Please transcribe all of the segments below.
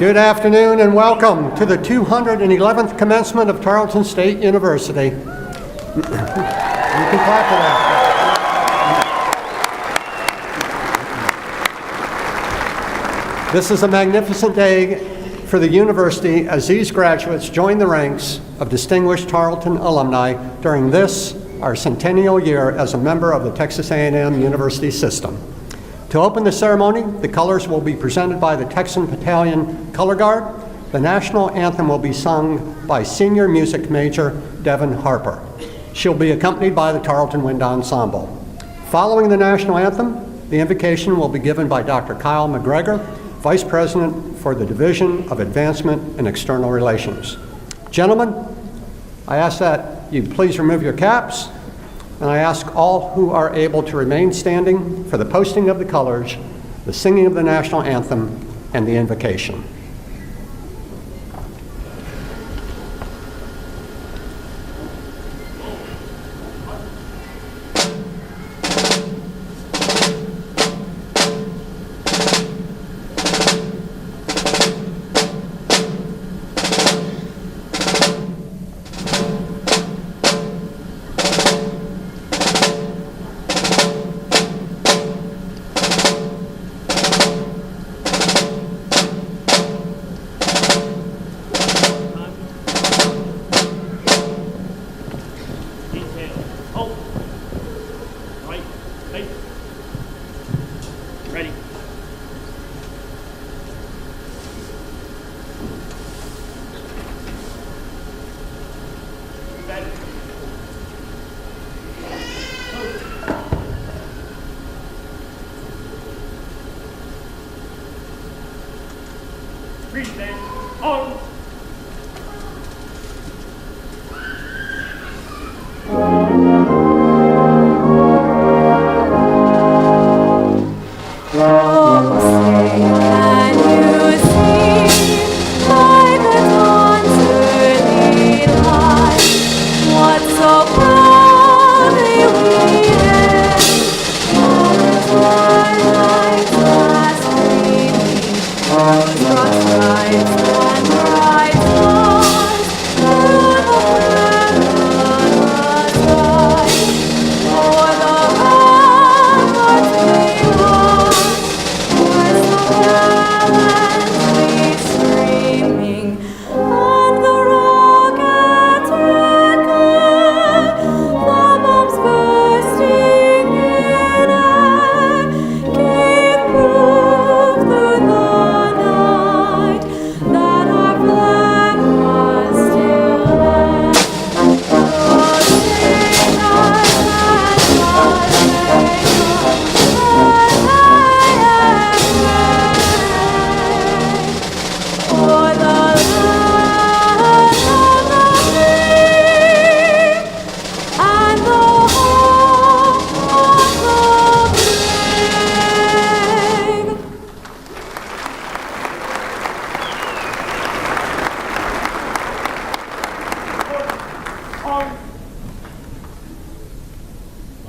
Good afternoon and welcome to the 211th commencement of Tarleton State University. You can clap for that. This is a magnificent day for the university as these graduates join the ranks of distinguished Tarleton alumni during this, our centennial year as a member of the Texas A&M University system. To open the ceremony, the colors will be presented by the Texan Battalion Color Guard. The national anthem will be sung by senior music major Devin Harper. She'll be accompanied by the Tarleton Wind Ensemble. Following the national anthem, the invocation will be given by Dr. Kyle McGregor, Vice President for the Division of Advancement and External Relations. Gentlemen, I ask that you please remove your caps, and I ask all who are able to remain standing for the posting of the colors, the singing of the national anthem, and the invocation. On.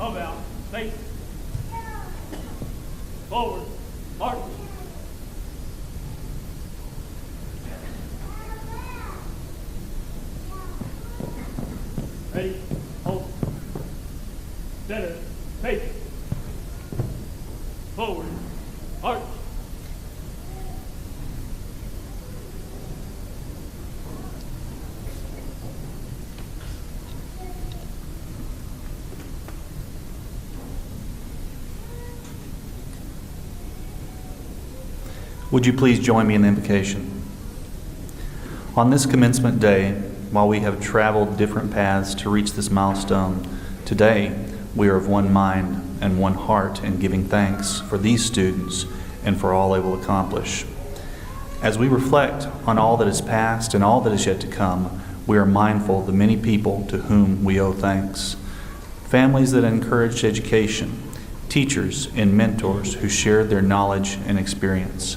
About face. Forward. March. Ready. Hold. Center. Face. Forward. March. Would you please join me in the invocation? On this commencement day, while we have traveled different paths to reach this milestone, today we are of one mind and one heart in giving thanks for these students and for all they will accomplish. As we reflect on all that is past and all that is yet to come, we are mindful of the many people to whom we owe thanks. Families that encouraged education, teachers and mentors who shared their knowledge and experience,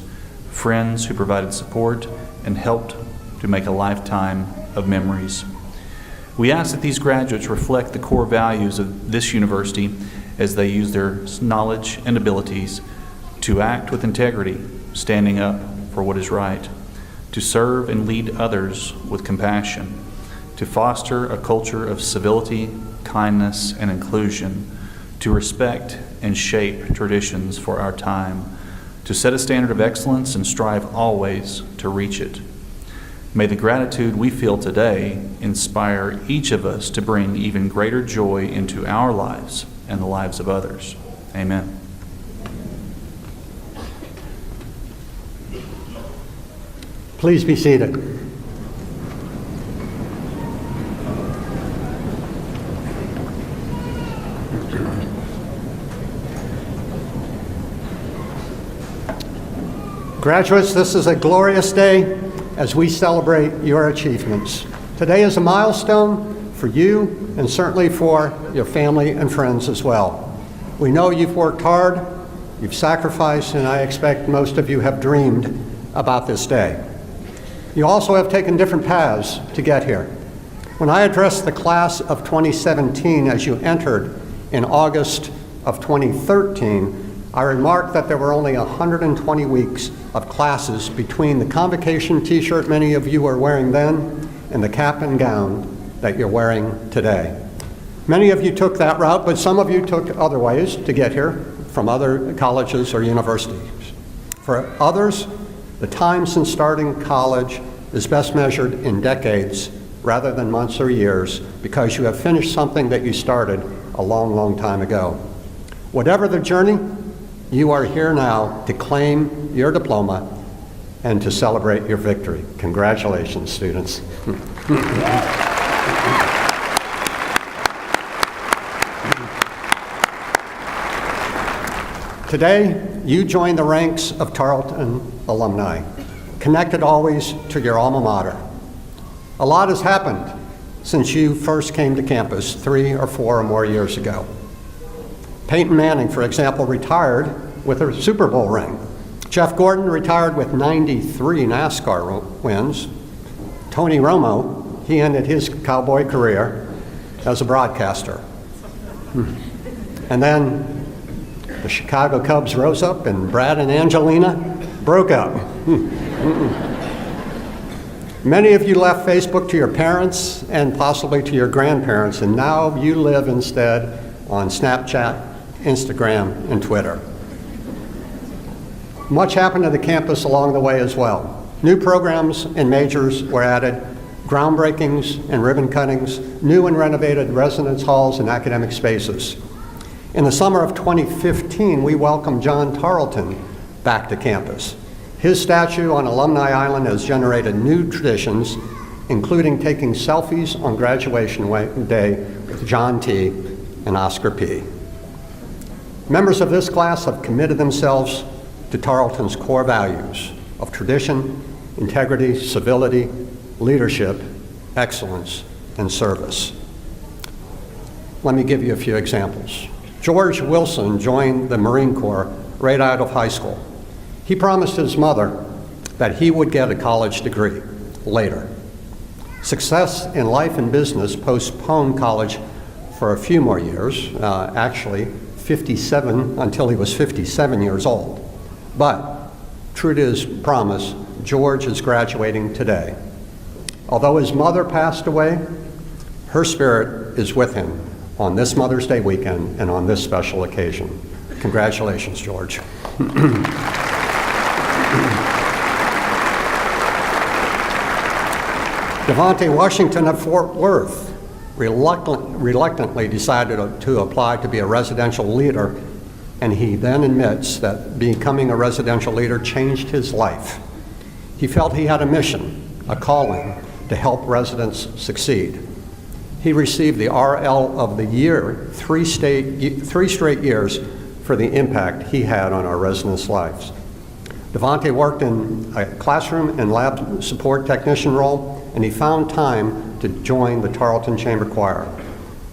friends who provided support and helped to make a lifetime of memories. We ask that these graduates reflect the core values of this university as they use their knowledge and abilities to act with integrity, standing up for what is right, to serve and lead others with compassion, to foster a culture of civility, kindness, and inclusion, to respect and shape traditions for our time, to set a standard of excellence and strive always to reach it. May the gratitude we feel today inspire each of us to bring even greater joy into our lives and the lives of others. Amen. Please be seated. Graduates, this is a glorious day as we celebrate your achievements. Today is a milestone for you and certainly for your family and friends as well. We know you've worked hard, you've sacrificed, and I expect most of you have dreamed about this day. You also have taken different paths to get here. When I addressed the class of 2017 as you entered in August of 2013, I remarked that there were only 120 weeks of classes between the convocation t-shirt many of you were wearing then and the cap and gown that you're wearing today. Many of you took that route, but some of you took other ways to get here from other colleges or universities. For others, the time since starting college is best measured in decades rather than months or years because you have finished something that you started a long, long time ago. Whatever the journey, you are here now to claim your diploma and to celebrate your victory. Congratulations, students. Today, you join the ranks of Tarleton alumni, connected always to your alma mater. A lot has happened since you first came to campus 3 or 4 or more years ago. Peyton Manning, for example, retired with a Super Bowl ring. Jeff Gordon retired with 93 NASCAR wins. Tony Romo, he ended his cowboy career as a broadcaster. And then the Chicago Cubs rose up and Brad and Angelina broke up. Many of you left Facebook to your parents and possibly to your grandparents, and now you live instead on Snapchat, Instagram, and Twitter. Much happened to the campus along the way as well. New programs and majors were added, groundbreakings and ribbon cuttings, new and renovated residence halls and academic spaces. In the summer of 2015, we welcomed John Tarleton back to campus. His statue on Alumni Island has generated new traditions, including taking selfies on graduation day with John T. and Oscar P. Members of this class have committed themselves to Tarleton's core values of tradition, integrity, civility, leadership, excellence, and service. Let me give you a few examples. George Wilson joined the Marine Corps right out of high school. He promised his mother that he would get a college degree later. Success in life and business postponed college for a few more years, actually 57 until he was 57 years old. But true to his promise, George is graduating today. Although his mother passed away, her spirit is with him on this Mother's Day weekend and on this special occasion. Congratulations, George. Devontae Washington of Fort Worth reluctantly decided to apply to be a residential leader, and he then admits that becoming a residential leader changed his life. He felt he had a mission, a calling, to help residents succeed. He received the RL of the Year 3 straight years for the impact he had on our residents' lives. Devontae worked in a classroom and lab support technician role, and he found time to join the Tarleton Chamber Choir.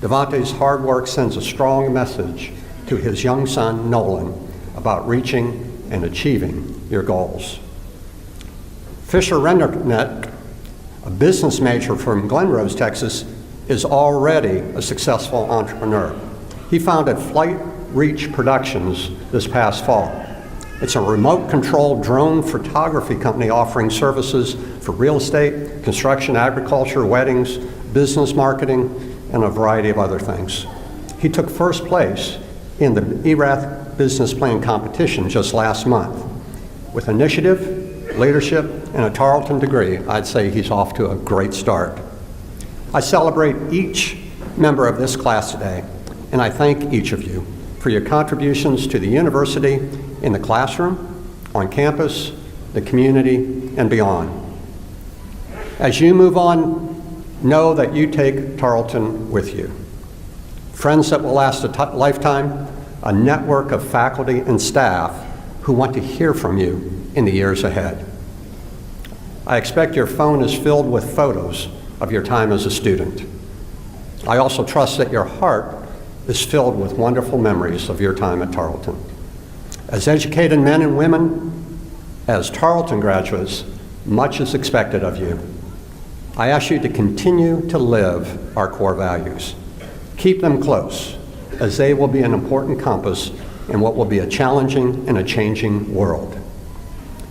Devontae's hard work sends a strong message to his young son, Nolan, about reaching and achieving your goals. Fisher Renderneck, a business major from Glen Rose, Texas, is already a successful entrepreneur. He founded Flight Reach Productions this past fall. It's a remote-controlled drone photography company offering services for real estate, construction, agriculture, weddings, business marketing, and a variety of other things. He took first place in the ERATH business plan competition just last month. With initiative, leadership, and a Tarleton degree, I'd say he's off to a great start. I celebrate each member of this class today, and I thank each of you for your contributions to the university in the classroom, on campus, the community, and beyond. As you move on, know that you take Tarleton with you. Friends that will last a lifetime, a network of faculty and staff who want to hear from you in the years ahead. I expect your phone is filled with photos of your time as a student. I also trust that your heart is filled with wonderful memories of your time at Tarleton. As educated men and women, as Tarleton graduates, much is expected of you. I ask you to continue to live our core values. Keep them close, as they will be an important compass in what will be a challenging and a changing world.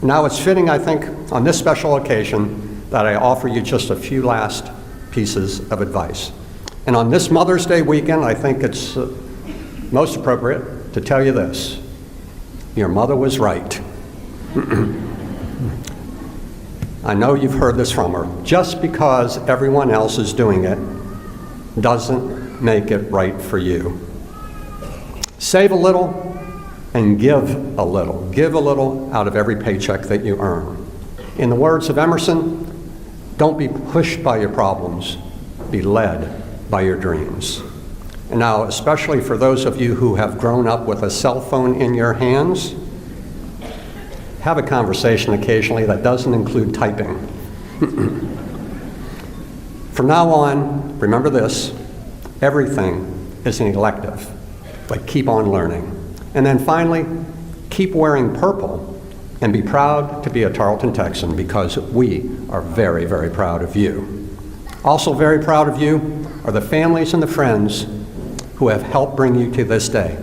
Now it's fitting, I think, on this special occasion, that I offer you just a few last pieces of advice. And on this Mother's Day weekend, I think it's most appropriate to tell you this. Your mother was right. I know you've heard this from her. Just because everyone else is doing it doesn't make it right for you. Save a little and give a little. Give a little out of every paycheck that you earn. In the words of Emerson, don't be pushed by your problems, be led by your dreams. And now, especially for those of you who have grown up with a cell phone in your hands, have a conversation occasionally that doesn't include typing. From now on, remember this, everything is an elective, but keep on learning. And then finally, keep wearing purple and be proud to be a Tarleton Texan, because we are very, very proud of you. Also very proud of you are the families and the friends who have helped bring you to this day.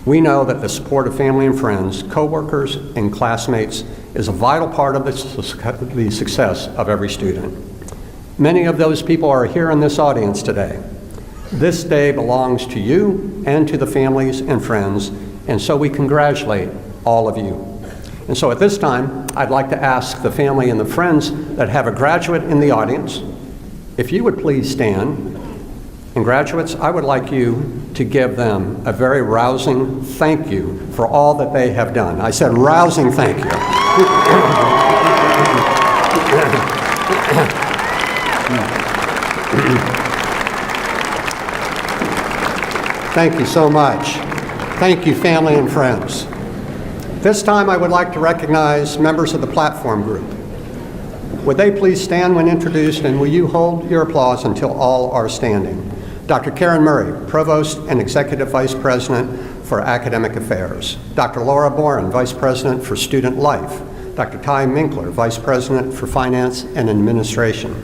We know that the support of family and friends, coworkers, and classmates is a vital part of the success of every student. Many of those people are here in this audience today. This day belongs to you and to the families and friends, and so we congratulate all of you. And so at this time, I'd like to ask the family and the friends that have a graduate in the audience, if you would please stand. And graduates, I would like you to give them a very rousing thank you for all that they have done. I said rousing thank you. Thank you so much. Thank you, family and friends. This time I would like to recognize members of the platform group. Would they please stand when introduced, and will you hold your applause until all are standing? Dr. Karen Murray, Provost and Executive Vice President for Academic Affairs. Dr. Laura Boren, Vice President for Student Life. Dr. Ty Minkler, Vice President for Finance and Administration.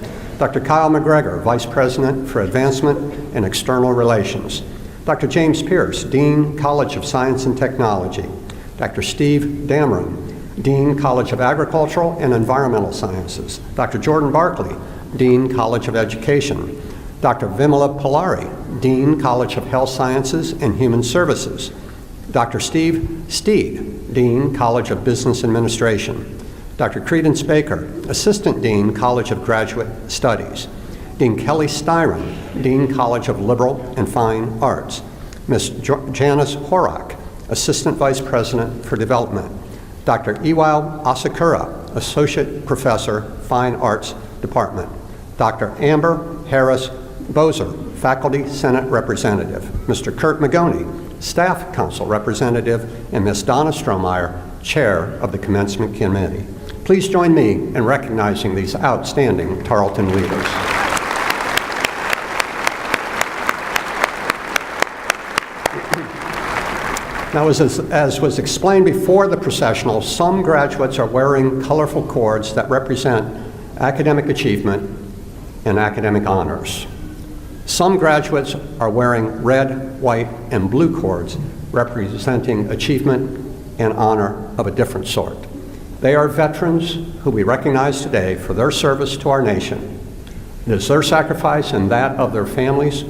Dr. Kyle McGregor, Vice President for Advancement and External Relations. Dr. James Pierce, Dean, College of Science and Technology. Dr. Steve Dameron, Dean, College of Agricultural and Environmental Sciences. Dr. Jordan Barkley, Dean, College of Education. Dr. Vimala Polari, Dean, College of Health Sciences and Human Services. Dr. Steve Steed, Dean, College of Business Administration. Dr. Credence Baker, Assistant Dean, College of Graduate Studies. Dean Kelley Styron, Dean, College of Liberal and Fine Arts. Ms. Janice Horak, Assistant Vice President for Development. Dr. Iwao Asakura, Associate Professor, Fine Arts Department. Dr. Amber Harris Bozer, Faculty Senate Representative. Mr. Kurt Magoni, Staff Council Representative, and Ms. Donna Strohmeyer, Chair of the Commencement Committee. Please join me in recognizing these outstanding Tarleton leaders. Now, as was explained before the processional, some graduates are wearing colorful cords that represent academic achievement and academic honors. Some graduates are wearing red, white, and blue cords representing achievement and honor of a different sort. They are veterans who we recognize today for their service to our nation. It is their sacrifice and that of their families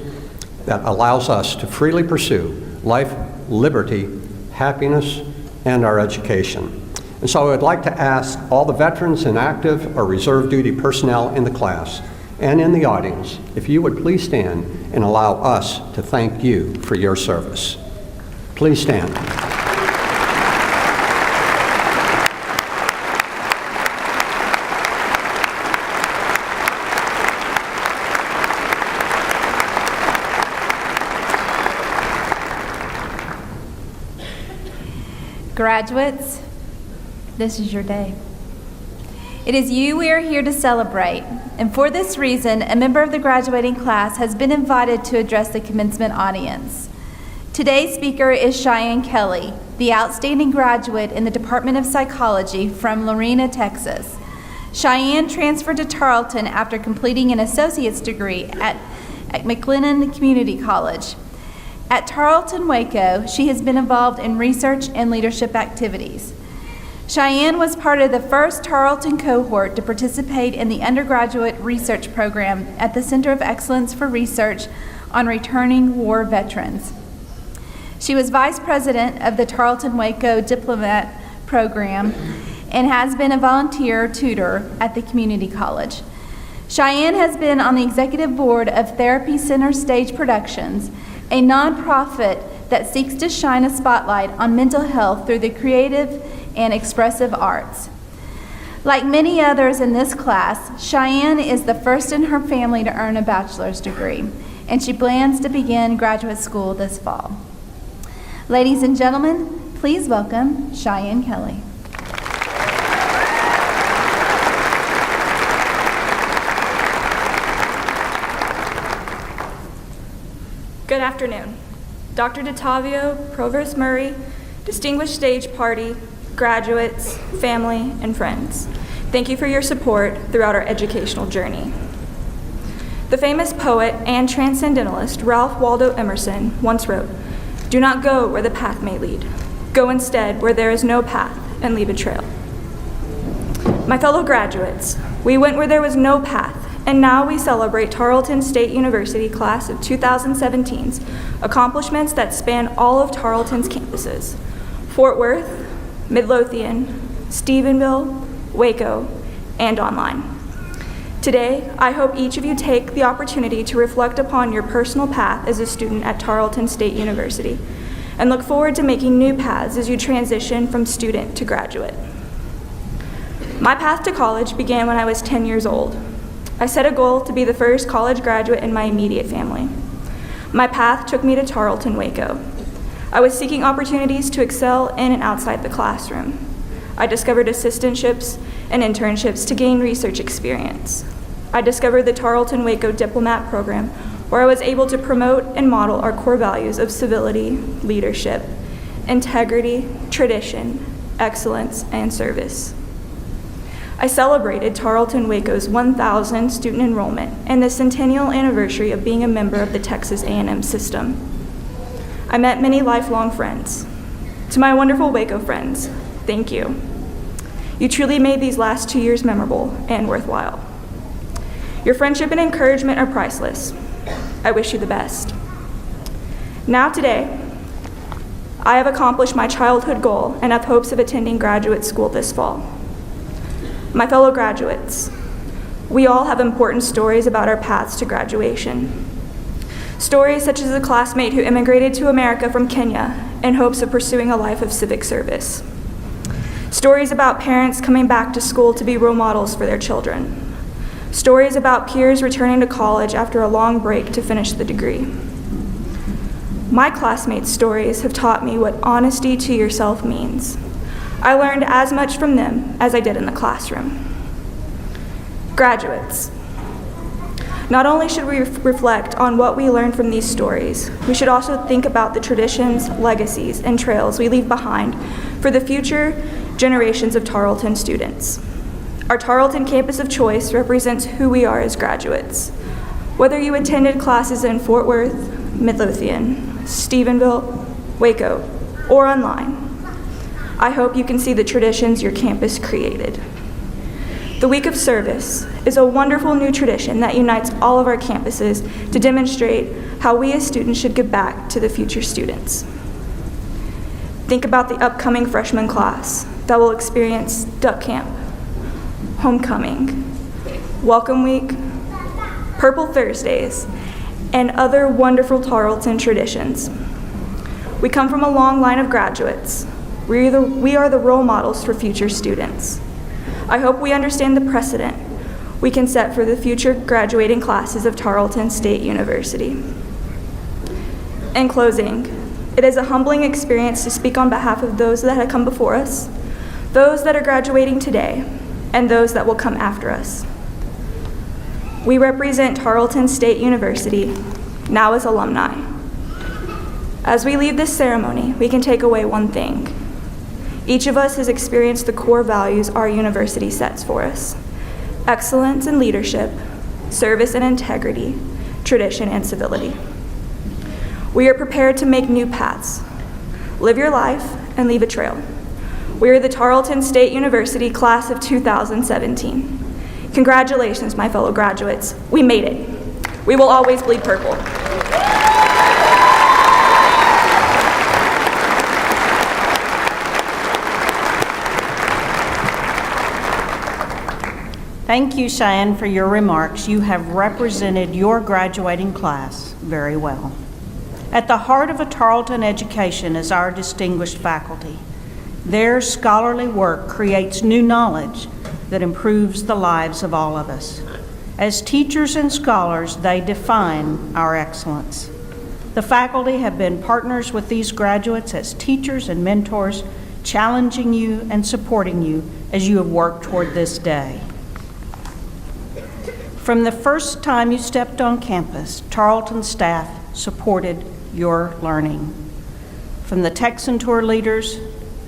that allows us to freely pursue life, liberty, happiness, and our education. And so I would like to ask all the veterans and active or reserve duty personnel in the class and in the audience, if you would please stand and allow us to thank you for your service. Please stand. Graduates, this is your day. It is you we are here to celebrate, and for this reason, a member of the graduating class has been invited to address the commencement audience. Today's speaker is Cheyenne Kelley, the outstanding graduate in the Department of Psychology from Lorena, Texas. Cheyenne transferred to Tarleton after completing an associate's degree at McLennan Community College. At Tarleton Waco, she has been involved in research and leadership activities. Cheyenne was part of the first Tarleton cohort to participate in the undergraduate research program at the Center of Excellence for Research on Returning War Veterans. She was vice president of the Tarleton Waco Diplomat Program and has been a volunteer tutor at the community college. Cheyenne has been on the executive board of Therapy Center Stage Productions, a nonprofit that seeks to shine a spotlight on mental health through the creative and expressive arts. Like many others in this class, Cheyenne is the first in her family to earn a bachelor's degree, and she plans to begin graduate school this fall. Ladies and gentlemen, please welcome Cheyenne Kelley. Good afternoon. Dr. Dottavio, Provost Murray, distinguished stage party, graduates, family, and friends. Thank you for your support throughout our educational journey. The famous poet and transcendentalist Ralph Waldo Emerson once wrote, "Do not go where the path may lead. Go instead where there is no path and leave a trail." My fellow graduates, we went where there was no path, and now we celebrate Tarleton State University class of 2017's accomplishments that span all of Tarleton's campuses: Fort Worth, Midlothian, Stephenville, Waco, and online. Today, I hope each of you take the opportunity to reflect upon your personal path as a student at Tarleton State University and look forward to making new paths as you transition from student to graduate. My path to college began when I was 10 years old. I set a goal to be the first college graduate in my immediate family. My path took me to Tarleton Waco. I was seeking opportunities to excel in and outside the classroom. I discovered assistantships and internships to gain research experience. I discovered the Tarleton Waco Diplomat Program, where I was able to promote and model our core values of civility, leadership, integrity, tradition, excellence, and service. I celebrated Tarleton Waco's 1,000 student enrollment and the centennial anniversary of being a member of the Texas A&M system. I met many lifelong friends. To my wonderful Waco friends, thank you. You truly made these last 2 years memorable and worthwhile. Your friendship and encouragement are priceless. I wish you the best. Now today, I have accomplished my childhood goal and have hopes of attending graduate school this fall. My fellow graduates, we all have important stories about our paths to graduation. Stories such as a classmate who immigrated to America from Kenya in hopes of pursuing a life of civic service. Stories about parents coming back to school to be role models for their children. Stories about peers returning to college after a long break to finish the degree. My classmates' stories have taught me what honesty to yourself means. I learned as much from them as I did in the classroom. Graduates, not only should we reflect on what we learned from these stories, we should also think about the traditions, legacies, and trails we leave behind for the future generations of Tarleton students. Our Tarleton campus of choice represents who we are as graduates. Whether you attended classes in Fort Worth, Midlothian, Stephenville, Waco, or online, I hope you can see the traditions your campus created. The Week of Service is a wonderful new tradition that unites all of our campuses to demonstrate how we as students should give back to the future students. Think about the upcoming freshman class that will experience Duck Camp, Homecoming, Welcome Week, Purple Thursdays, and other wonderful Tarleton traditions. We come from a long line of graduates. We are the role models for future students. I hope we understand the precedent we can set for the future graduating classes of Tarleton State University. In closing, it is a humbling experience to speak on behalf of those that have come before us, those that are graduating today, and those that will come after us. We represent Tarleton State University, now as alumni. As we leave this ceremony, we can take away one thing. Each of us has experienced the core values our university sets for us: excellence and leadership, service and integrity, tradition and civility. We are prepared to make new paths, live your life, and leave a trail. We are the Tarleton State University class of 2017. Congratulations, my fellow graduates. We made it. We will always bleed purple. Thank you, Cheyenne, for your remarks. You have represented your graduating class very well. At the heart of a Tarleton education is our distinguished faculty. Their scholarly work creates new knowledge that improves the lives of all of us. As teachers and scholars, they define our excellence. The faculty have been partners with these graduates as teachers and mentors, challenging you and supporting you as you have worked toward this day. From the first time you stepped on campus, Tarleton staff supported your learning. From the Texan tour leaders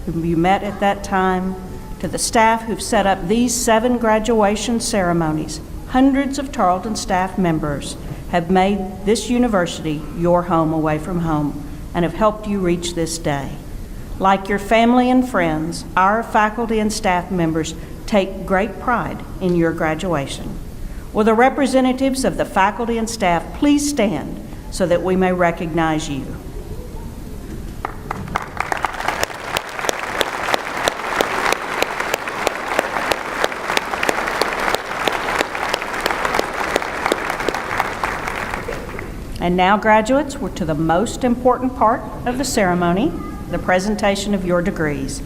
whom you met at that time, to the staff who've set up these 7 graduation ceremonies, hundreds of Tarleton staff members have made this university your home away from home and have helped you reach this day. Like your family and friends, our faculty and staff members take great pride in your graduation. Will the representatives of the faculty and staff please stand so that we may recognize you? And now, graduates, we're to the most important part of the ceremony, the presentation of your degrees.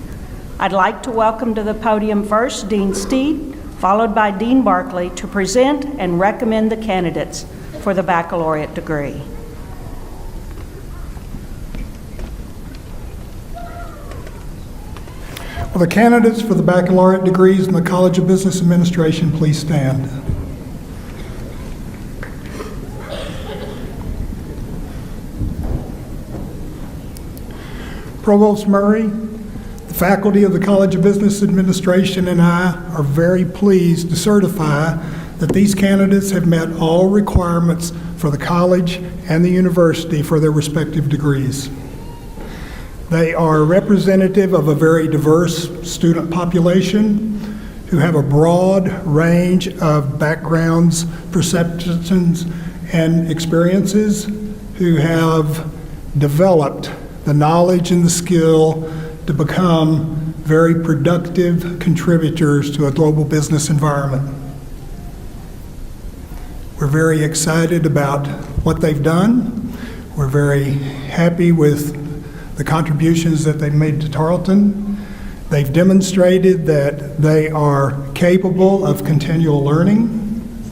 I'd like to welcome to the podium first Dean Steed, followed by Dean Barkley, to present and recommend the candidates for the baccalaureate degree. Will the candidates for the baccalaureate degrees in the College of Business Administration please stand? Provost Murray, the faculty of the College of Business Administration and I are very pleased to certify that these candidates have met all requirements for the college and the university for their respective degrees. They are representative of a very diverse student population who have a broad range of backgrounds, perceptions, and experiences, who have developed the knowledge and the skill to become very productive contributors to a global business environment. We're very excited about what they've done. We're very happy with the contributions that they've made to Tarleton. They've demonstrated that they are capable of continual learning,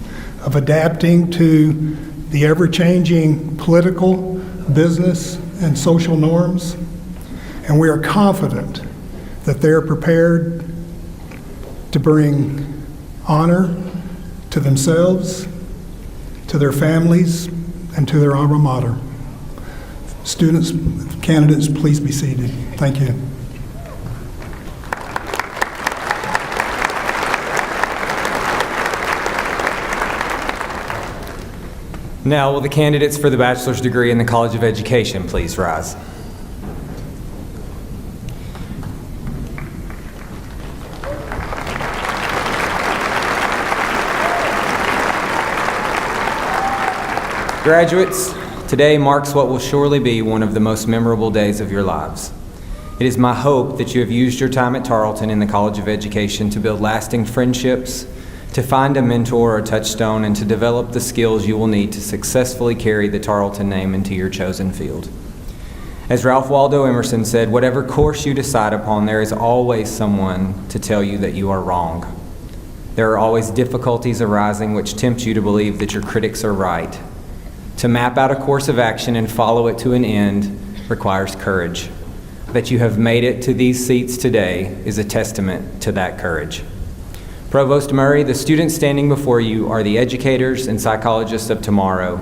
of adapting to the ever-changing political, business, and social norms. And we are confident that they are prepared to bring honor to themselves, to their families, and to their alma mater. Students, candidates, please be seated. Thank you. Now, will the candidates for the bachelor's degree in the College of Education please rise? Graduates, today marks what will surely be one of the most memorable days of your lives. It is my hope that you have used your time at Tarleton in the College of Education to build lasting friendships, to find a mentor or touchstone, and to develop the skills you will need to successfully carry the Tarleton name into your chosen field. As Ralph Waldo Emerson said, whatever course you decide upon, there is always someone to tell you that you are wrong. There are always difficulties arising which tempt you to believe that your critics are right. To map out a course of action and follow it to an end requires courage. That you have made it to these seats today is a testament to that courage. Provost Murray, the students standing before you are the educators and psychologists of tomorrow.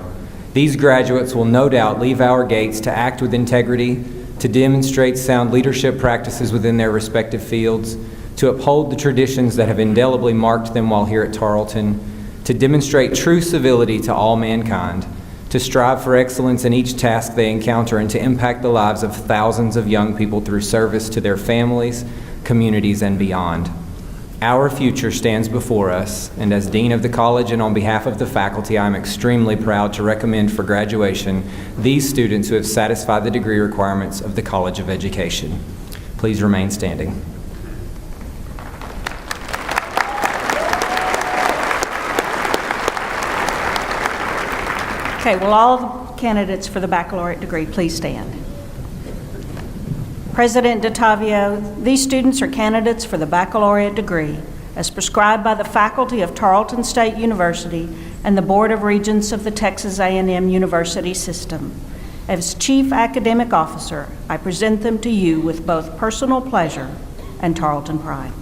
These graduates will no doubt leave our gates to act with integrity, to demonstrate sound leadership practices within their respective fields, to uphold the traditions that have indelibly marked them while here at Tarleton, to demonstrate true civility to all mankind, to strive for excellence in each task they encounter, and to impact the lives of thousands of young people through service to their families, communities, and beyond. Our future stands before us, and as Dean of the College and on behalf of the faculty, I am extremely proud to recommend for graduation these students who have satisfied the degree requirements of the College of Education. Please remain standing. Okay, will all the candidates for the baccalaureate degree please stand? President Dottavio, these students are candidates for the baccalaureate degree as prescribed by the faculty of Tarleton State University and the Board of Regents of the Texas A&M University System. As Chief Academic Officer, I present them to you with both personal pleasure and Tarleton pride.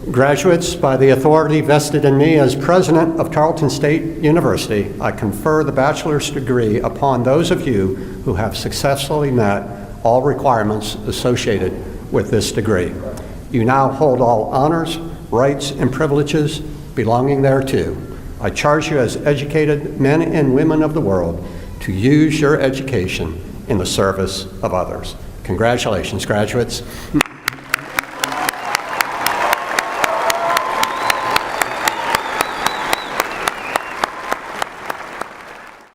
Graduates, by the authority vested in me as president of Tarleton State University, I confer the bachelor's degree upon those of you who have successfully met all requirements associated with this degree. You now hold all honors, rights, and privileges belonging thereto. I charge you as educated men and women of the world to use your education in the service of others. Congratulations, graduates.